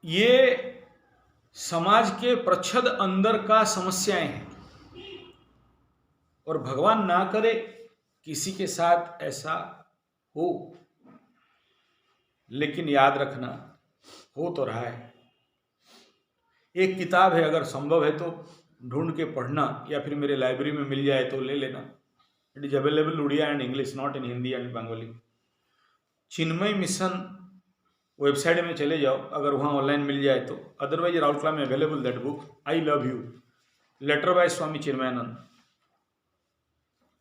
ये समाज के प्रच्छद अंदर का समस्याएं हैं, और भगवान ना करे किसी के साथ ऐसा हो, लेकिन याद रखना हो तो रहा है। एक किताब है, अगर संभव है तो ढूंढ के पढ़ना, या फिर मेरे लाइब्रेरी में मिल जाए तो ले लेना। It is available Odia and English, not in Hindi and Bengali. Chinmaya Mission website में चले जाओ, अगर वहाँ ऑनलाइन मिल जाए तो। अदरवाइज राउरकेला में available that book, I love you, letter by Swami Chinmayananda.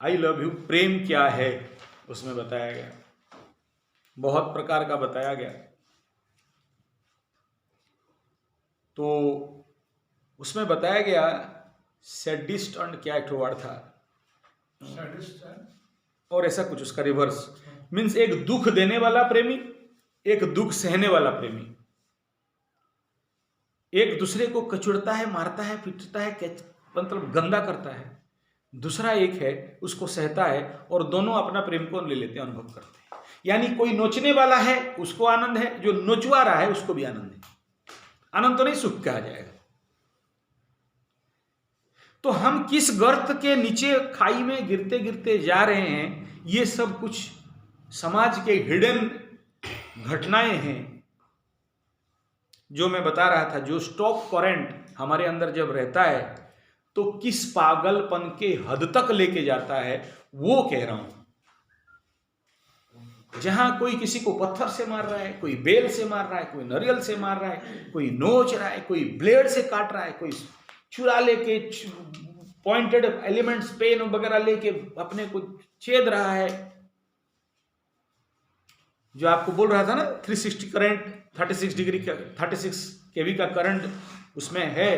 I love you, प्रेम क्या है उसमें बताया गया, बहुत प्रकार का बताया गया। तो उसमें बताया गया सैडिस्ट एंड क्या एक वर्ड था, और ऐसा कुछ उसका रिवर्स मीन्स एक दुख देने वाला प्रेमी, एक दुख सहने वाला प्रेमी। एक दूसरे को कचुड़ता है, मारता है, पीटता है, मतलब गंदा करता है। दूसरा एक है उसको सहता है, और दोनों अपना प्रेम को ले लेते हैं, अनुभव करते हैं। यानी कोई नोचने वाला है उसको आनंद है, जो नोचवा रहा है उसको भी आनंद है। आनंद तो नहीं, सुख कहा जाएगा। तो हम किस गर्त के नीचे खाई में गिरते गिरते जा रहे हैं, ये सब कुछ समाज के हिडन घटनाएं हैं जो मैं बता रहा था। जो स्टॉप करंट हमारे अंदर जब रहता है तो किस पागलपन के हद तक लेके जाता है, वो कह रहा हूं। जहां कोई किसी को पत्थर से मार रहा है, कोई बेल से मार रहा है, कोई नारियल से मार रहा है, कोई नोच रहा है, कोई ब्लेड से काट रहा है, कोई चुरा लेके पॉइंटेड एलिमेंट्स पेन वगैरह लेके अपने को छेद रहा है। जो आपको बोल रहा था ना 360 करंट, 36 डिग्री का 36 केवी का करंट उसमें है।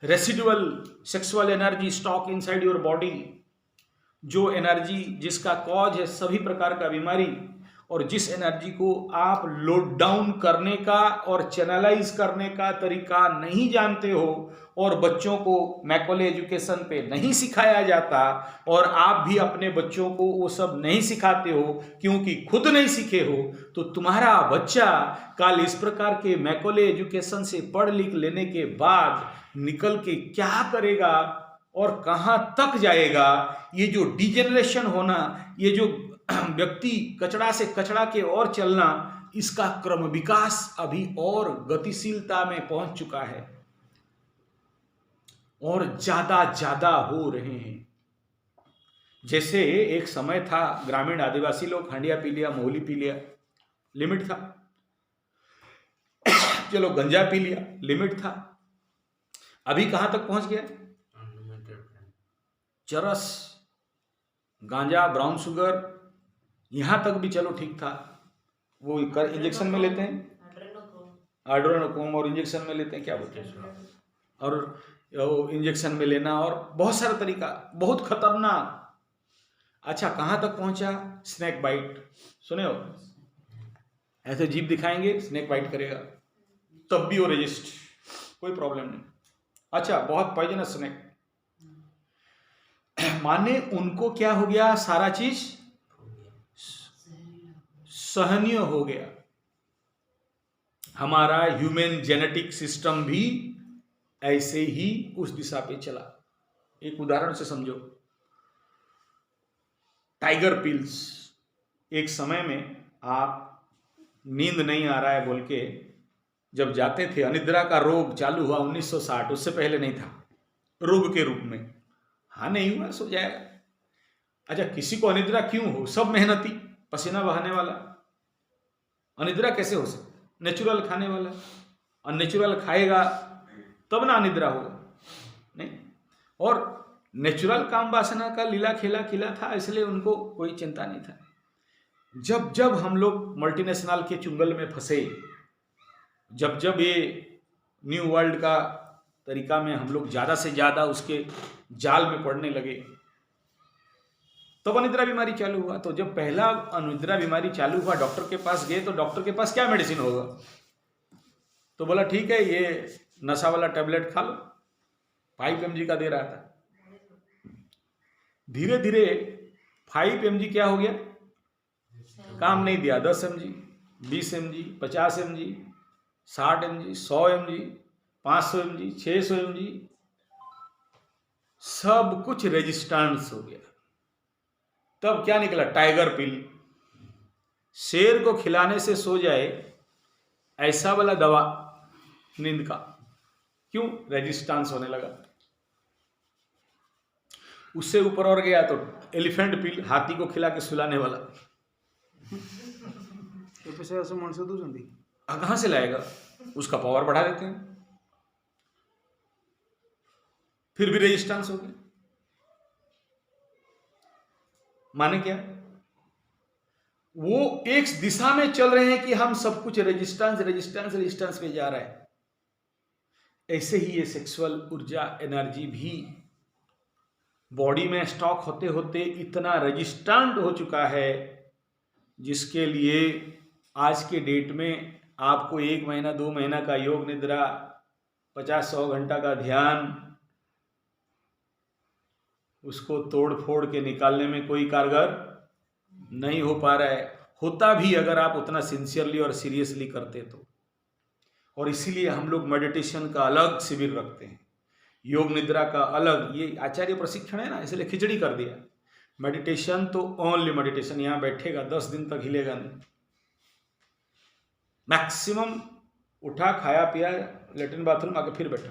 Residual sexual energy stock inside your body, जो एनर्जी जिसका कॉज है सभी प्रकार का बीमारी, और जिस एनर्जी को आप लोड डाउन करने का और चैनलाइज करने का तरीका नहीं जानते हो, और बच्चों को मैकॉले एजुकेशन पे नहीं सिखाया जाता, और आप भी अपने बच्चों को वो सब नहीं सिखाते हो क्योंकि खुद नहीं सीखे हो, तो तुम्हारा बच्चा कल इस प्रकार के मैकॉले एजुकेशन से पढ़ लिख लेने के बाद निकल के क्या करेगा और कहां तक जाएगा। ये जो डिजेनरेशन होना, ये जो व्यक्ति कचड़ा से कचड़ा के और चलना, इसका क्रम विकास अभी और गतिशीलता में पहुंच चुका है, और ज्यादा हो रहे हैं। जैसे एक समय था, ग्रामीण आदिवासी लोग हंडिया पी लिया, मोहली पी लिया, लिमिट था। चलो गंजा पी लिया, लिमिट था। अभी कहां तक पहुंच गया? चरस, गांजा, ब्राउन शुगर, यहां तक भी चलो ठीक था। वो इंजेक्शन में लेते हैं, आड्रेनोक्रोम, और इंजेक्शन में लेते हैं, क्या बोलते हैं, और इंजेक्शन में लेना, और बहुत सारा तरीका, बहुत खतरनाक। अच्छा, कहां तक पहुंचा? स्नेक बाइट, सुने हो? ऐसे जीभ दिखाएंगे, स्नेक बाइट करेगा, तब भी वो रेजिस्ट, कोई प्रॉब्लम नहीं। अच्छा, बहुत पॉइजनस स्नेक, माने उनको क्या हो गया, सारा चीज सहनीय हो गया। हमारा ह्यूमन जेनेटिक सिस्टम भी ऐसे ही उस दिशा पे चला। एक उदाहरण से समझो, टाइगर पिल्स। एक समय में आप नींद नहीं आ रहा है बोल के जब जाते थे, अनिद्रा का रोग चालू हुआ 1960, उससे पहले नहीं था रोग के रूप में। हाँ, नहीं हुआ, सो जाएगा। अच्छा, किसी को अनिद्रा क्यों हो? सब मेहनती, पसीना बहाने वाला, अनिद्रा कैसे हो सकता? नेचुरल खाने वाला, अननेचुरल खाएगा तब ना अनिद्रा होगा, नहीं। और नेचुरल काम वासना का लीला खेला खिला था, इसलिए उनको कोई चिंता नहीं था। जब जब हम लोग मल्टीनेशनल के चुंगल में फंसे, जब जब ये न्यू वर्ल्ड का तरीका में हम लोग ज्यादा से ज्यादा उसके जाल में पड़ने लगे, तब अनिद्रा बीमारी चालू हुआ। तो जब पहला अनिद्रा बीमारी चालू हुआ, डॉक्टर के पास गए, तो डॉक्टर के पास क्या मेडिसिन होगा? तो बोला ठीक है, ये नशा वाला टेबलेट खा लो, 5 mg का दे रहा था। धीरे धीरे 5 mg क्या हो गया, काम नहीं दिया, 10 mg, 20 mg, 50 mg, 60 mg, 100 mg, 500 mg, 600 mg, सब कुछ रेजिस्टेंस हो गया। तब क्या निकला? टाइगर पिल। शेर को खिलाने से सो जाए ऐसा वाला दवा नींद का। क्यों? रेजिस्टेंस होने लगा। उससे ऊपर और गया तो एलिफेंट पिल, हाथी को खिला के सुलाने वाला। कहां से लाएगा? उसका पावर बढ़ा देते हैं, फिर भी रेजिस्टेंस हो गया। माने क्या? वो एक दिशा में चल रहे हैं कि हम सब कुछ रेजिस्टेंस रेजिस्टेंस रेजिस्टेंस पे जा रहा है। ऐसे ही ये सेक्सुअल ऊर्जा, एनर्जी भी बॉडी में स्टॉक होते होते इतना रेजिस्टेंट हो चुका है, जिसके लिए आज के डेट में आपको 1 महीना 2 महीना का योग निद्रा, 50-100 घंटा का ध्यान, उसको तोड़ फोड़ के निकालने में कोई कारगर नहीं हो पा रहा है। होता भी अगर आप उतना सिंसियरली और सीरियसली करते तो। और इसीलिए हम लोग मेडिटेशन का अलग शिविर रखते हैं, योग निद्रा का अलग। ये आचार्य प्रशिक्षण है ना, इसलिए खिचड़ी कर दिया। मेडिटेशन तो ओनली मेडिटेशन, यहां बैठेगा 10 दिन तक हिलेगा नहीं। मैक्सिमम उठा, खाया पिया, लेटरिन बाथरूम आके फिर बैठा।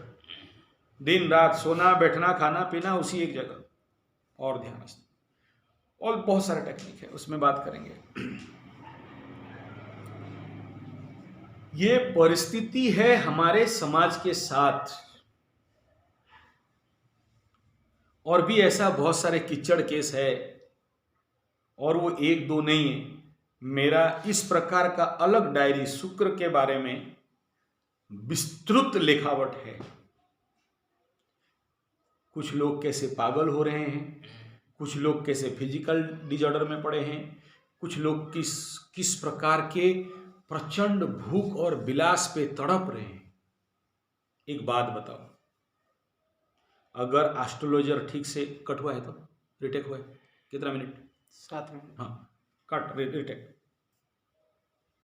दिन रात सोना, बैठना, खाना पीना उसी एक जगह, और ध्यान। और बहुत सारे टेक्निक है, उसमें बात करेंगे। ये परिस्थिति है हमारे समाज के साथ, और भी ऐसा बहुत सारे कीचड़ केस है, और वो 1-2 नहीं है। मेरा इस प्रकार का अलग डायरी शुक्र के बारे में विस्तृत लिखावट है। कुछ लोग कैसे पागल हो रहे हैं, कुछ लोग कैसे फिजिकल डिसऑर्डर में पड़े हैं, कुछ लोग किस प्रकार के प्रचंड भूख और विलास पे तड़प रहे हैं। एक बात बताओ, अगर एस्ट्रोलॉजर ठीक से कट हुआ है तो रिटेक हुआ है कितना मिनट? 7 मिनट। हाँ, कट रिटेक